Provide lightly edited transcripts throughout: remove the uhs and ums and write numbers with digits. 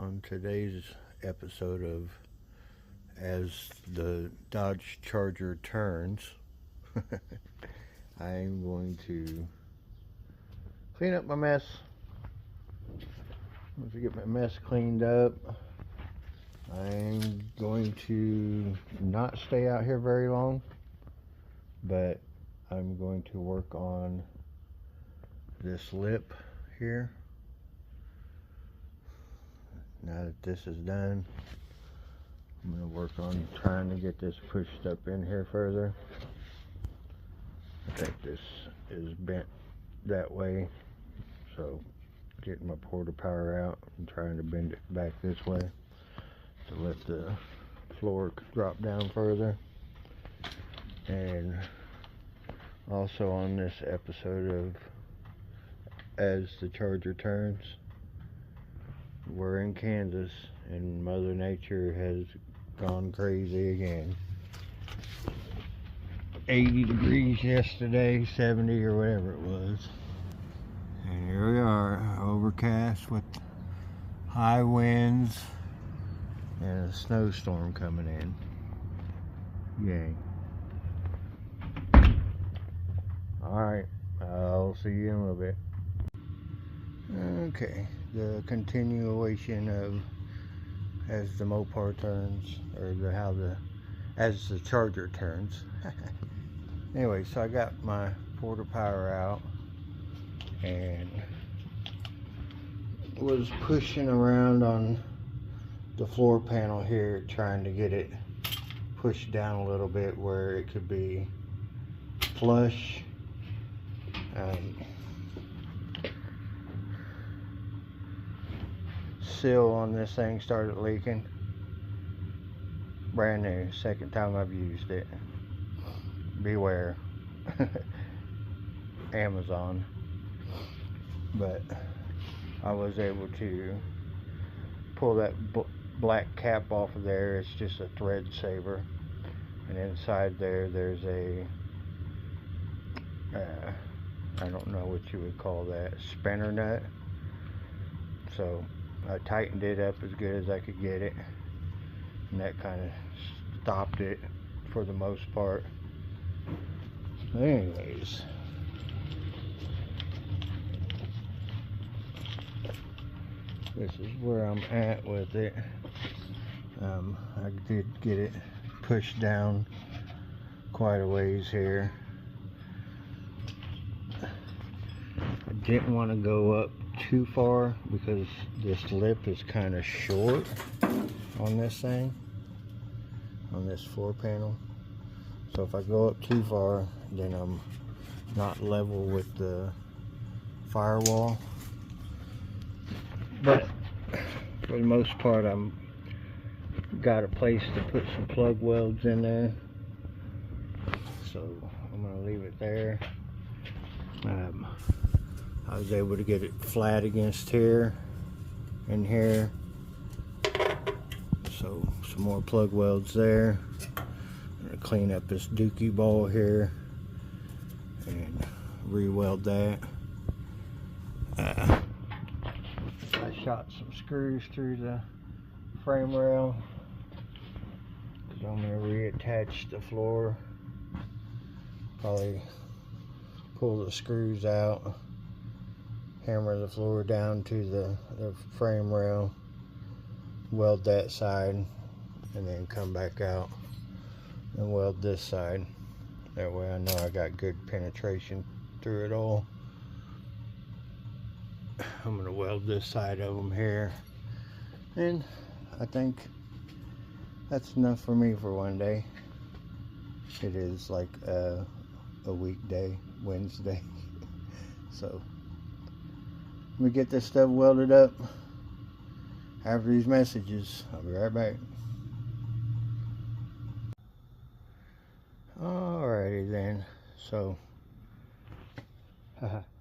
On today's episode of As the Dodge Charger Turns, I'm going to clean up my mess. Once I get my mess cleaned up, I'm going to not stay out here very long, but I'm going to work on this lip here. Now that this is done, I'm going to work on trying to get this pushed up in here further. I think this is bent that way, so getting my porta power out and trying to bend it back this way to let the floor drop down further. And also on this episode of As the Charger Turns, we're in Kansas and Mother Nature has gone crazy again. 80 degrees yesterday, 70 or whatever it was. And here we are, overcast with high winds and a snowstorm coming in. Yay. Alright, I'll see you in a little bit. Okay, the continuation of As the Mopar Turns, or As the Charger Turns. Anyway, so I got my porta power out and was pushing around on the floor panel here, trying to get it pushed down a little bit where it could be flush. Seal on this thing started leaking. Brand new, second time I've used it. Beware. Amazon. But I was able to pull that black cap off of there. It's just a thread saver, and inside there's a I don't know what you would call that, spinner nut. So I tightened it up as good as I could get it, and that kind of stopped it for the most part. Anyways, this is where I'm at with it. I did get it pushed down quite a ways here. I didn't want to go up too far because this lip is kind of short on this thing, on this floor panel. So if I go up too far, then I'm not level with the firewall. But for the most part, I'm got a place to put some plug welds in there, so I'm gonna leave it there. I was able to get it flat against here and here, so some more plug welds there. I'm gonna clean up this dookie ball here and re-weld that. I shot some screws through the frame rail because I'm gonna reattach the floor. Probably pull the screws out, hammer the floor down to the frame rail, weld that side, and then come back out and weld this side. That way I know I got good penetration through it all. I'm going to weld this side of them here, and I think that's enough for me for one day. It is like a weekday, Wednesday. So let me get this stuff welded up. After these messages, I'll be right back. Alrighty then. So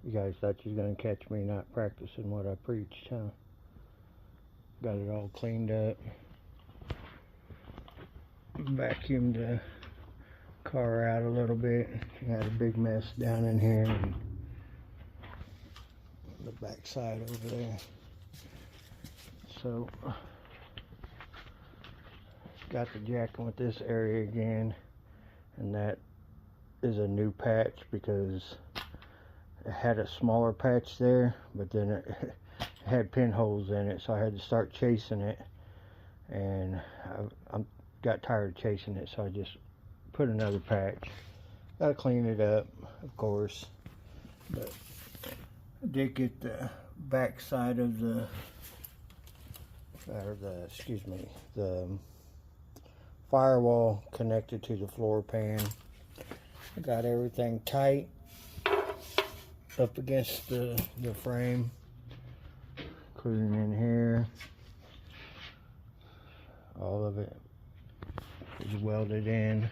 you guys thought you was gonna catch me not practicing what I preached, huh? Got it all cleaned up. Vacuumed the car out a little bit. Had a big mess down in here and the back side over there. So got the jacking with this area again, and that is a new patch because it had a smaller patch there, but then it had pinholes in it, so I had to start chasing it, and I got tired of chasing it, so I just put another patch. Gotta clean it up, of course, but I did get the back side of the firewall connected to the floor pan. I got everything tight up against the frame, including in here. All of it is welded in.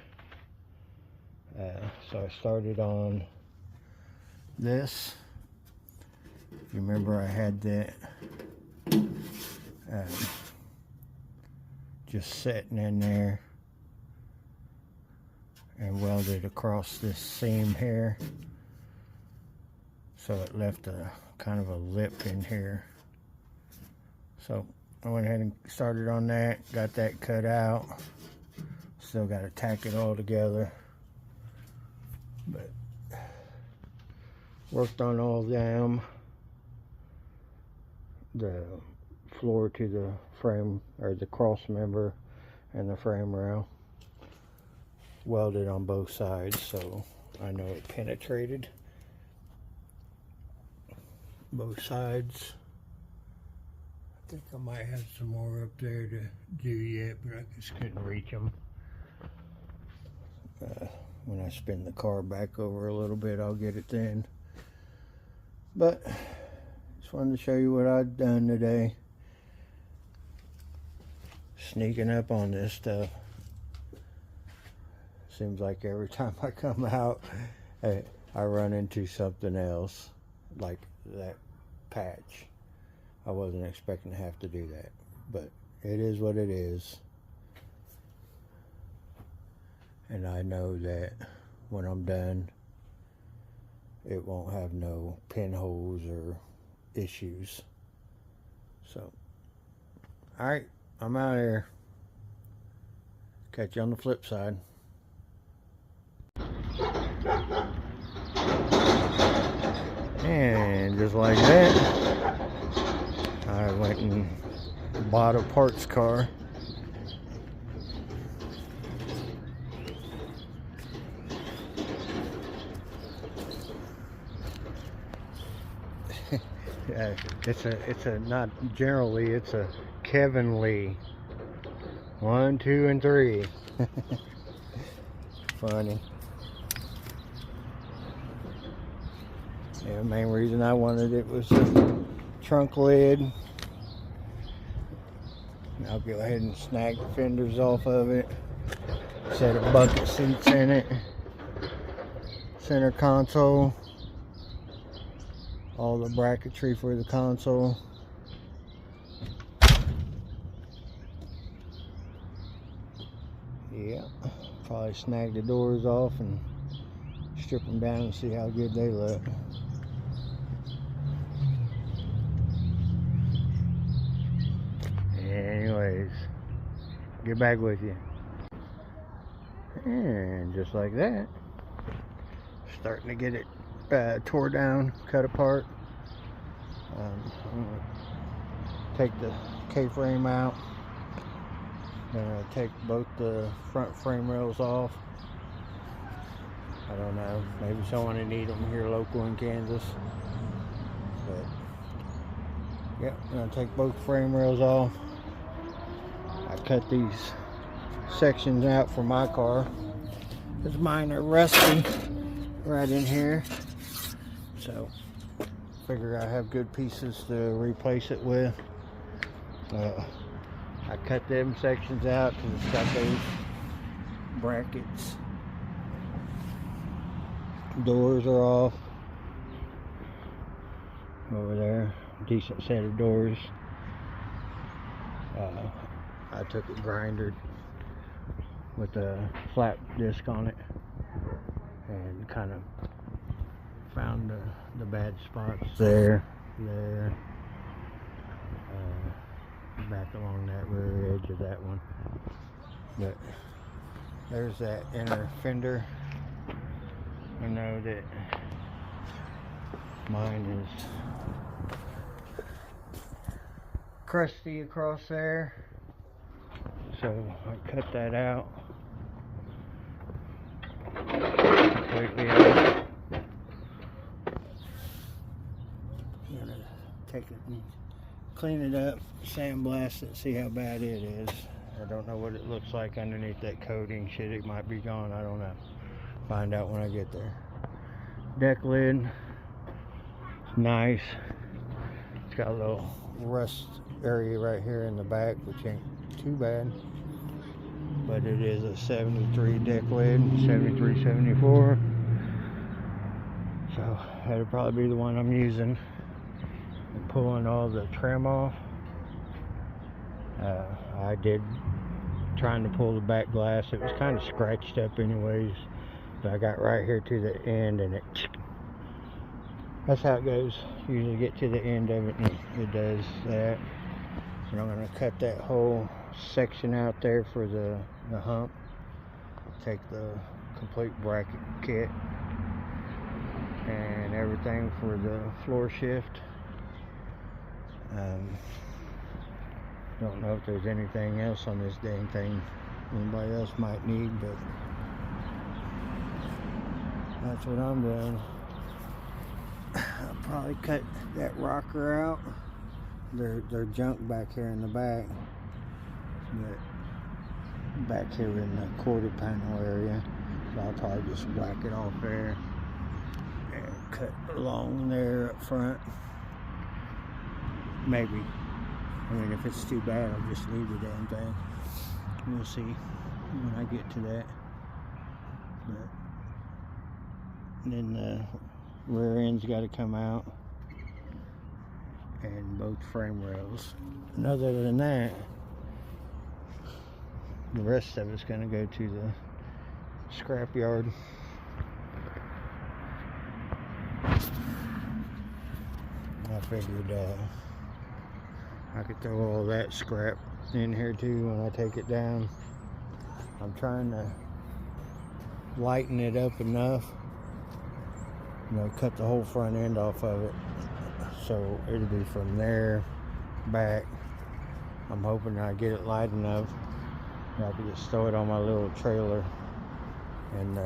So I started on this. You remember I had that just sitting in there and welded across this seam here, so it left a kind of a lip in here. So I went ahead and started on that, got that cut out. Still got to tack it all together, but worked on all of them. The floor to the frame, or the cross member, and the frame rail welded on both sides, so I know it penetrated both sides. I think I might have some more up there to do yet, but I just couldn't reach them. When I spin the car back over a little bit, I'll get it then. But just wanted to show you what I've done today. Sneaking up on this stuff. Seems like every time I come out, I run into something else, like that patch. I wasn't expecting to have to do that, but it is what it is. And I know that when I'm done, it won't have no pinholes or issues. So, alright, I'm out of here. Catch you on the flip side. And just like that, I went and bought a parts car. Yeah, it's a not generally, it's a Kevin Lee. 1, 2, and 3. Funny. Yeah, the main reason I wanted it was the trunk lid. I'll go ahead and snag the fenders off of it. Set of bucket seats in it. Center console. All the bracketry for the console. Yeah, probably snag the doors off and strip them down and see how good they look. Anyways, get back with you. And just like that, starting to get it tore down, cut apart. I'm gonna take the K-frame out. Gonna take both the front frame rails off. I don't know, maybe someone will need them here local in Kansas. But yeah, I'm gonna take both frame rails off. I cut these sections out for my car because mine are rusty right in here. So figure I have good pieces to replace it with. I cut them sections out because it's got those brackets. Doors are off over there. Decent set of doors. I took it grindered with a flat disc on it and kind of found the bad spots there, along that rear edge of that one. But there's that inner fender. I know that mine is crusty across there, so I cut that out completely out. I'm gonna take it and clean it up, sandblast it, see how bad it is. I don't know what it looks like underneath that coating. Shit, it might be gone, I don't know. Find out when I get there. Deck lid, nice. It's got a little rust area right here in the back, which ain't too bad. But it is a 73 deck lid, 73, 74. So that'll probably be the one I'm using. I'm pulling all the trim off. I did trying to pull the back glass. It was kind of scratched up anyways. But I got right here to the end and that's how it goes. Usually get to the end of it and it does that. And I'm going to cut that whole section out there for the hump. Take the complete bracket kit and everything for the floor shift. Don't know if there's anything else on this dang thing anybody else might need, but that's what I'm doing. I'll probably cut that rocker out. They're junk back here in the back, but back here in the quarter panel area, so I'll probably just whack it off there and cut along there up front. Maybe. I mean, if it's too bad, I'll just leave the damn thing. We'll see when I get to that. But then the rear end's got to come out, and both frame rails. And other than that, the rest of it's going to go to the scrap yard. I figured I could throw all that scrap in here too when I take it down. I'm trying to lighten it up enough, cut the whole front end off of it, so it'll be from there back. I'm hoping I get it light enough that I can just throw it on my little trailer, and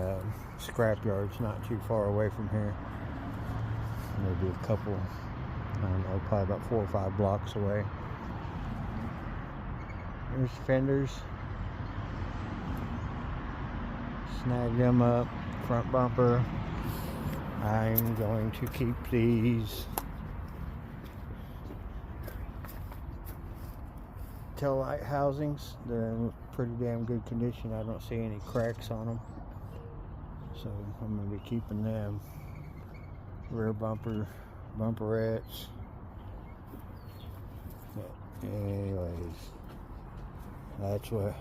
scrap yard's not too far away from here. Maybe a couple, I don't know, probably about 4 or 5 blocks away. There's fenders. Snag them up. Front bumper. I'm going to keep these. Tail light housings. They're in pretty damn good condition. I don't see any cracks on them, so I'm going to be keeping them. Rear bumper, bumperettes. But anyways, that's where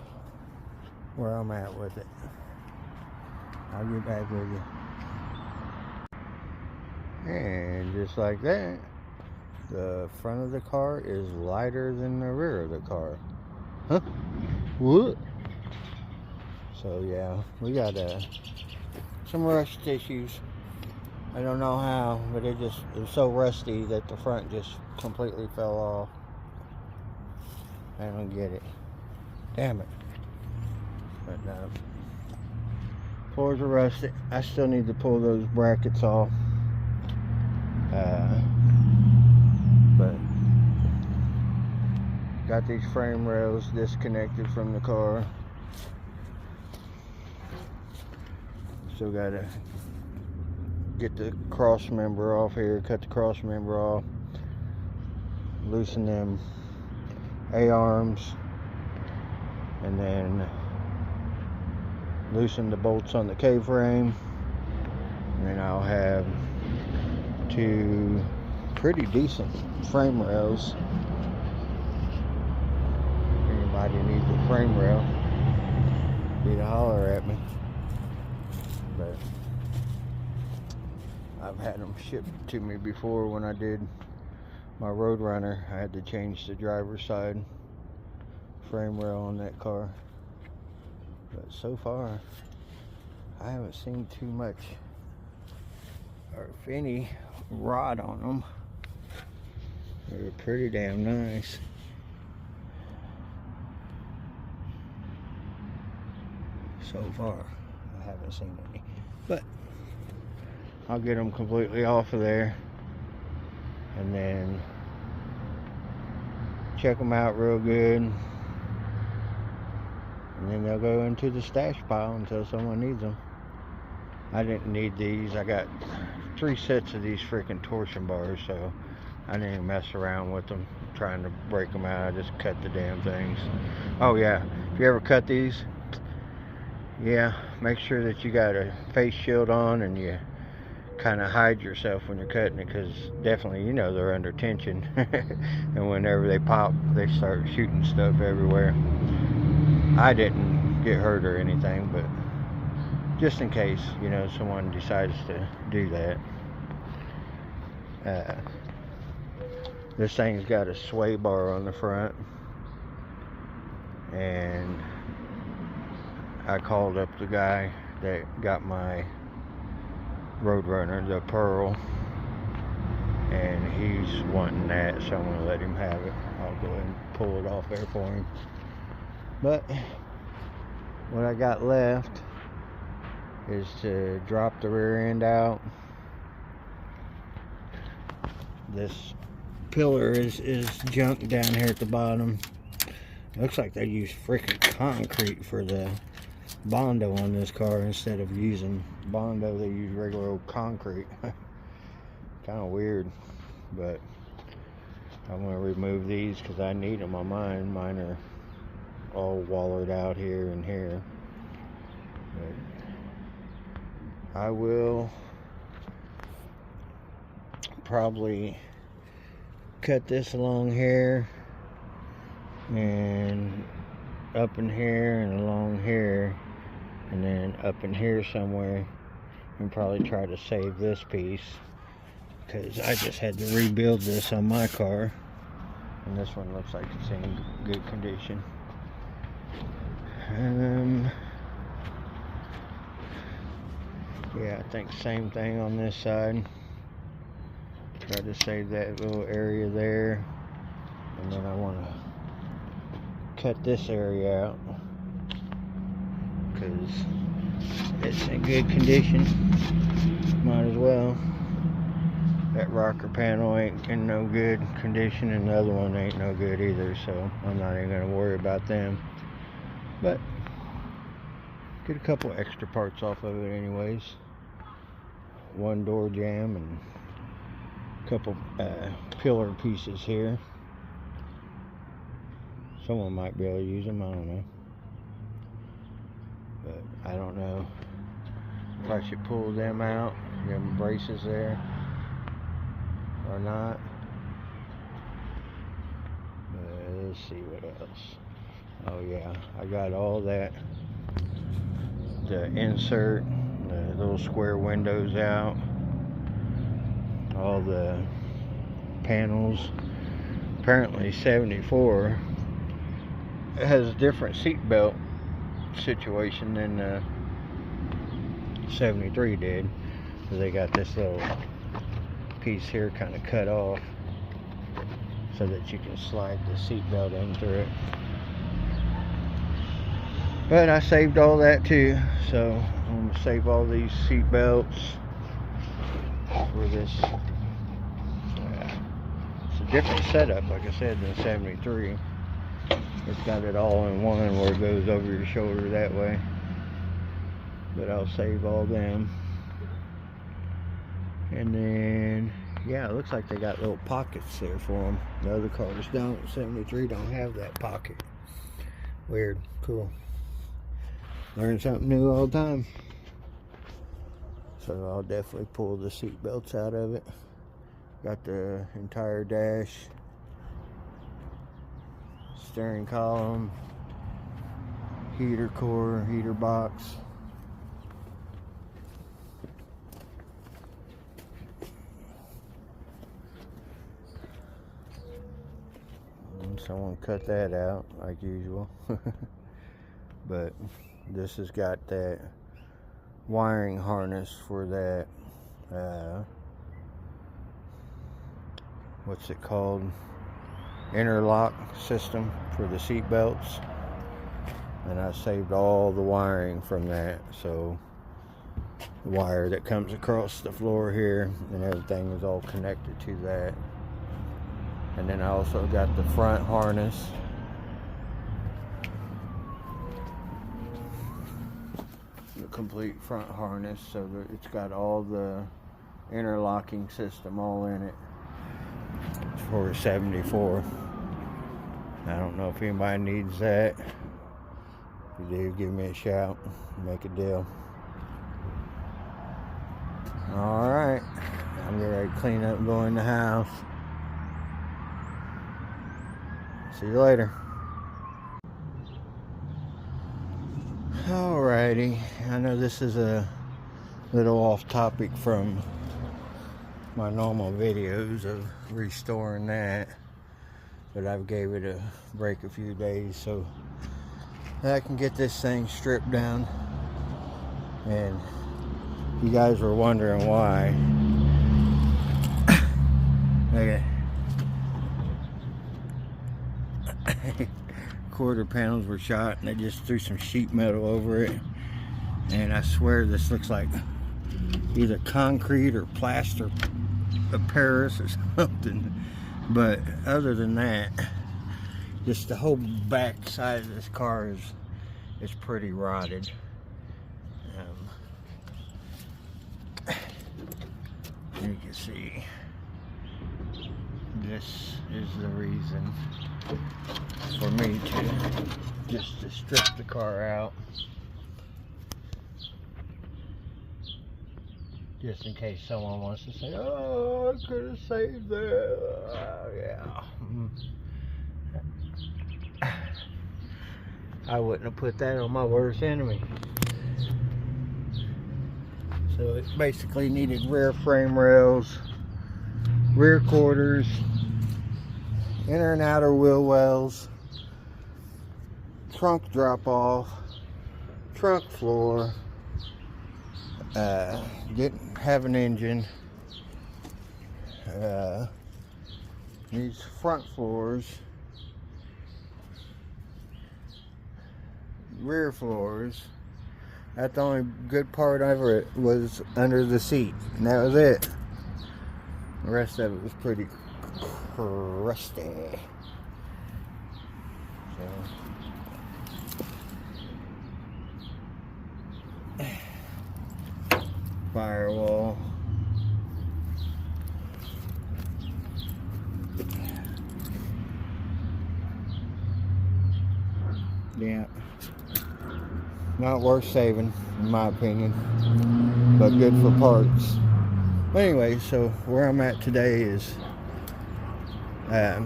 I'm at with it. I'll get back with you. And just like that, the front of the car is lighter than the rear of the car. Huh? What? So yeah, we got some rust issues. I don't know how, but it was so rusty that the front just completely fell off. I don't get it. Damn it. But no. Floors are rusted. I still need to pull those brackets off. But got these frame rails disconnected from the car. Still gotta get the cross member off here, cut the cross member off, loosen them A-arms, and then loosen the bolts on the K-frame, and then I'll have 2 pretty decent frame rails. If anybody needs a frame rail, be to holler at me. But I've had them shipped to me before. When I did my Roadrunner, I had to change the driver's side frame rail on that car. But so far, I haven't seen too much, or if any, rot on them. They're pretty damn nice. So far, I haven't seen any. But I'll get them completely off of there and then check them out real good, and then they'll go into the stash pile until someone needs them. I didn't need these. I got 3 sets of these freaking torsion bars, so I didn't even mess around with them trying to break them out. I just cut the damn things. Oh yeah, if you ever cut these, yeah, make sure that you got a face shield on and you kind of hide yourself when you're cutting it, because definitely, you know, they're under tension. And whenever they pop, they start shooting stuff everywhere. I didn't get hurt or anything, but just in case, you know, someone decides to do that. This thing's got a sway bar on the front, and I called up the guy that got my Roadrunner, the Pearl, and he's wanting that, so I'm going to let him have it. I'll go ahead and pull it off there for him. But what I got left is to drop the rear end out. This pillar is junk down here at the bottom. Looks like they use freaking concrete for the Bondo on this car. Instead of using Bondo, they use regular old concrete. Kind of weird, but I'm going to remove these because I need them on mine. Mine are all wallered out here and here. But I will probably cut this along here and up in here and along here, and then up in here somewhere, and probably try to save this piece, because I just had to rebuild this on my car, and this one looks like it's in good condition. Yeah, I think same thing on this side. Try to save that little area there, and then I want to cut this area out because it's in good condition. Might as well. That rocker panel ain't in no good condition, and the other one ain't no good either, so I'm not even going to worry about them. But get a couple extra parts off of it anyways. One door jamb and a couple pillar pieces here. Someone might be able to use them, I don't know. But I don't know if I should pull them out, them braces there, or not. But let's see what else. Oh yeah, I got all that. The insert, the little square windows out, all the panels. Apparently 74 has a different seat belt situation than 73 did. So they got this little piece here kind of cut off so that you can slide the seat belt in through it. But I saved all that too, so I'm going to save all these seat belts for this. It's a different setup, like I said, than 73. It's got it all in one where it goes over your shoulder that way. But I'll save all them. And then, yeah, it looks like they got little pockets there for them. The other cars don't. 73 don't have that pocket. Weird. Cool. Learn something new all the time. So I'll definitely pull the seat belts out of it. Got the entire dash, steering column, heater core, heater box. Someone cut that out like usual. But this has got that wiring harness for that what's it called, interlock system for the seat belts, and I saved all the wiring from that, so the wire that comes across the floor here and everything is all connected to that. And then I also got the front harness, the complete front harness, so that it's got all the interlocking system all in it. It's for a 74. I don't know if anybody needs that. If you do, give me a shout. Make a deal. Alright, I'm getting ready to clean up and go in the house. See you later. Alrighty, I know this is a little off topic from my normal videos of restoring that, but I've gave it a break a few days so I can get this thing stripped down. And you guys were wondering why. Okay. Quarter panels were shot and they just threw some sheet metal over it, and I swear this looks like either concrete or plaster of Paris or something. But other than that, just the whole back side of this car is pretty rotted. You can see this is the reason for me to strip the car out, just in case someone wants to say, oh, I could have saved that. Yeah, I wouldn't have put that on my worst enemy. So it basically needed rear frame rails, rear quarters, inner and outer wheel wells, trunk drop off, trunk floor, didn't have an engine, these front floors, rear floors. That's the only good part of it was under the seat, and that was it. The rest of it was pretty crusty. So, firewall. Yeah. Not worth saving, in my opinion, but good for parts. Anyway, so where I'm at today is I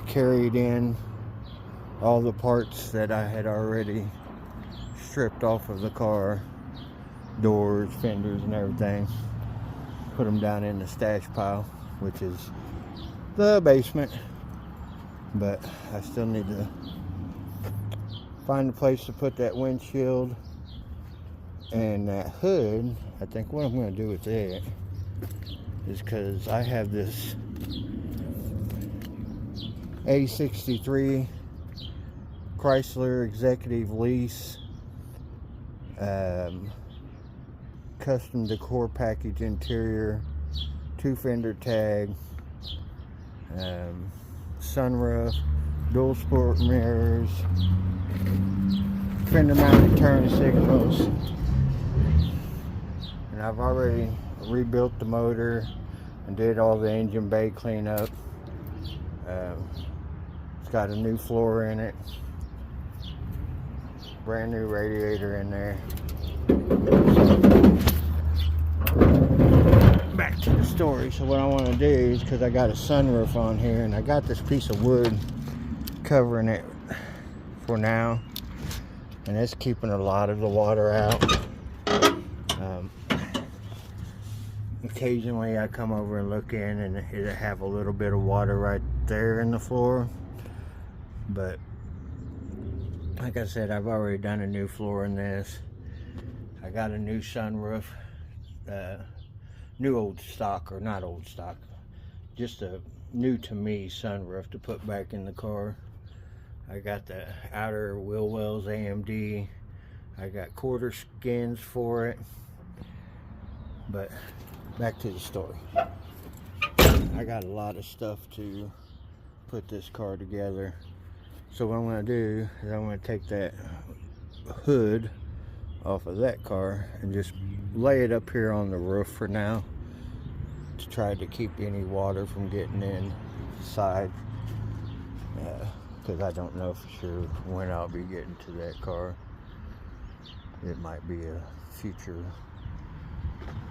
carried in all the parts that I had already stripped off of the car, doors, fenders, and everything. Put them down in the stash pile, which is the basement, but I still need to find a place to put that windshield and that hood. I think what I'm going to do with it is, because I have this A63 Chrysler executive lease custom decor package interior, 2 fender tag, sunroof, dual sport mirrors, fender mounted turn signals, and I've already rebuilt the motor and did all the engine bay cleanup. It's got a new floor in it, brand new radiator in there. Back to the story. So what I want to do is, because I got a sunroof on here and I got this piece of wood covering it for now, and it's keeping a lot of the water out. Occasionally I come over and look in and it'll have a little bit of water right there in the floor, But like I said, I've already done a new floor in this. I got a new sunroof, new old stock, or not old stock, just a new to me sunroof to put back in the car. I got the outer wheel wells AMD. I got quarter skins for it. But back to the story. I got a lot of stuff to put this car together. So what I'm going to do is I'm going to take that hood off of that car and just lay it up here on the roof for now to try to keep any water from getting inside, because I don't know for sure when I'll be getting to that car. It might be a future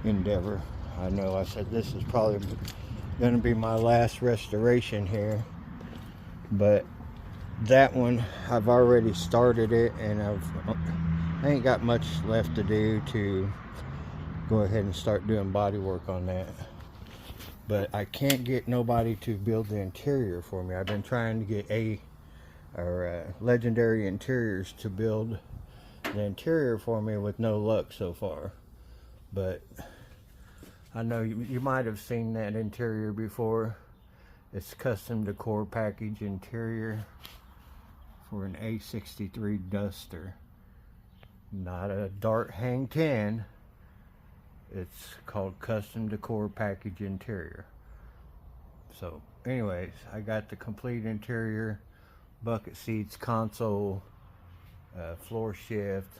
endeavor. I know I said this is probably going to be my last restoration here, but that one I've already started it, and I ain't got much left to do to go ahead and start doing body work on that. But I can't get nobody to build the interior for me. I've been trying to get Legendary Interiors to build the interior for me with no luck so far. But I know you might have seen that interior before. It's custom decor package interior for an A63 Duster. Not a Dart Hang 10. It's called custom decor package interior. So anyways, I got the complete interior, bucket seats, console, floor shift,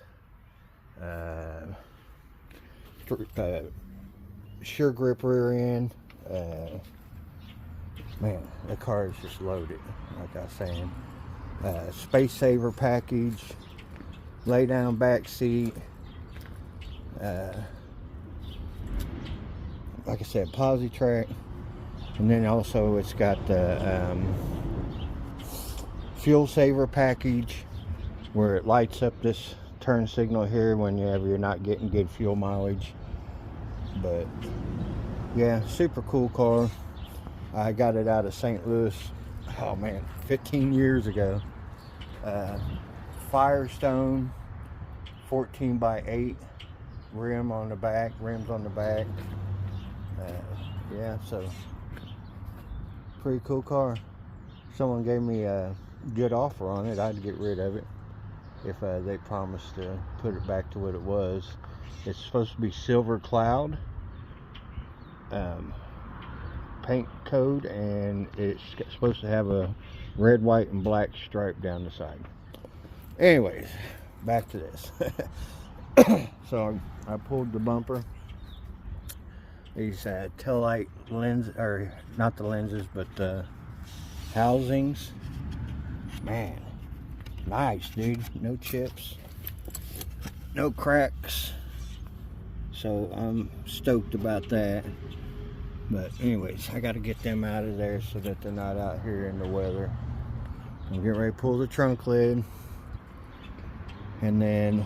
sure grip rear end. Man, the car is just loaded, like I was saying. Space saver package, lay down back seat, like I said, posi track, and then also it's got the fuel saver package where it lights up this turn signal here whenever you're not getting good fuel mileage. But yeah, super cool car. I got it out of St. Louis, oh man, 15 years ago. Firestone 14x8 rims on the back. Yeah, so pretty cool car. Someone gave me a good offer on it. I'd get rid of it if they promised to put it back to what it was. It's supposed to be silver cloud paint code, and it's supposed to have a red, white, and black stripe down the side. Anyways, back to this. So I pulled the bumper. These tail light lens, or not the lenses, but the housings. Man, nice, dude. No chips, no cracks. So I'm stoked about that. But anyways, I got to get them out of there so that they're not out here in the weather. I'm getting ready to pull the trunk lid, and then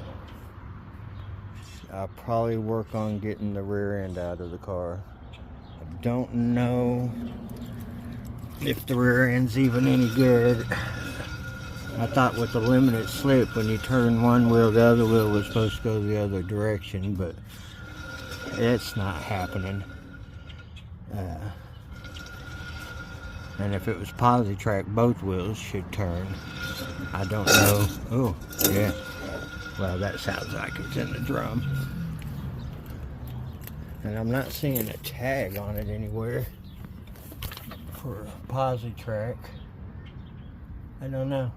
I'll probably work on getting the rear end out of the car. I don't know if the rear end's even any good. I thought with the limited slip, when you turn one wheel, the other wheel was supposed to go the other direction, but it's not happening. And if it was posi track, both wheels should turn. I don't know. Oh, yeah. Well, that sounds like it's in the drum. And I'm not seeing a tag on it anywhere for a posi track. I don't know.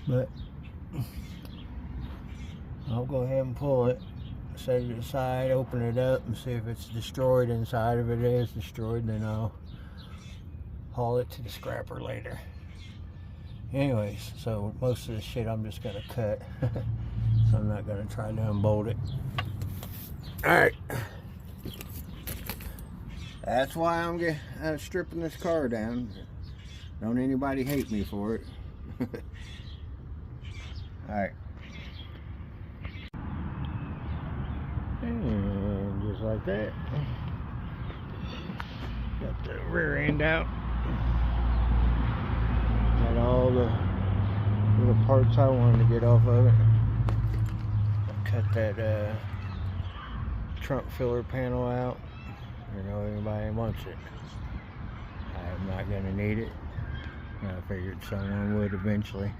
But I'll go ahead and pull it, set it aside, open it up, and see if it's destroyed inside. If it is destroyed, then I'll haul it to the scrapper later. Anyways, so most of this shit I'm just gonna cut. So I'm not gonna try to unbolt it. Alright. That's why I'm stripping this car down. Don't anybody hate me for it. Alright. And just like that. Got the rear end out. Got all the parts I wanted to get off of it. Cut that trunk filler panel out. You know, anybody wants it. I'm not gonna need it. I figured someone would eventually.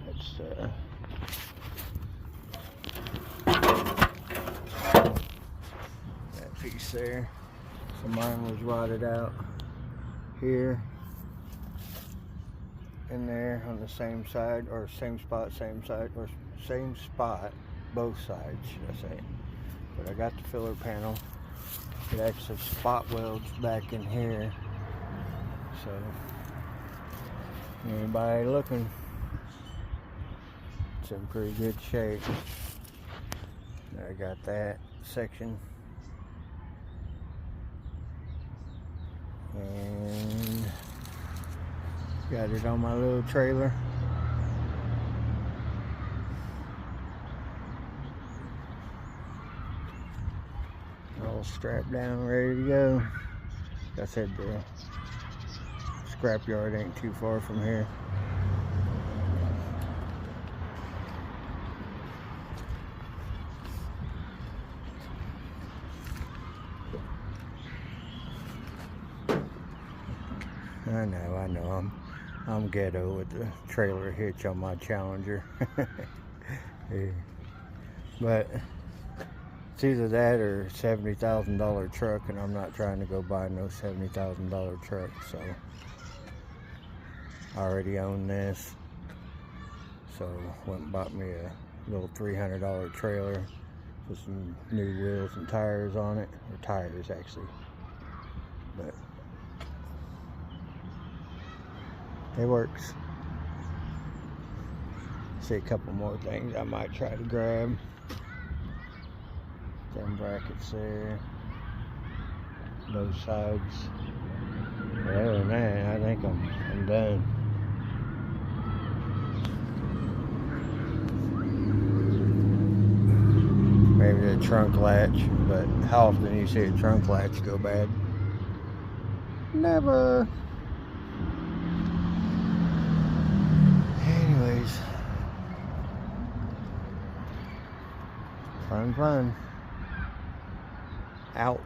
That's that piece there. So mine was rotted out here and there on the same side, or same spot, both sides, should I say. But I got the filler panel. It actually spot welds back in here. So anybody looking, it's in pretty good shape. I got that section. And got it on my little trailer. All strapped down, ready to go. Like I said, the scrapyard ain't too far from here. I know, I'm ghetto with the trailer hitch on my Challenger. Yeah. But it's either that or $70,000 truck, and I'm not trying to go buy no $70,000 truck, so I already own this. So went and bought me a little $300 trailer with some new wheels and tires on it, or tires actually, but it works. See a couple more things I might try to grab. Them brackets there, both sides. But other than that, I think I'm done. Maybe the trunk latch, but how often do you see a trunk latch go bad? Never. Anyways, fun. Out.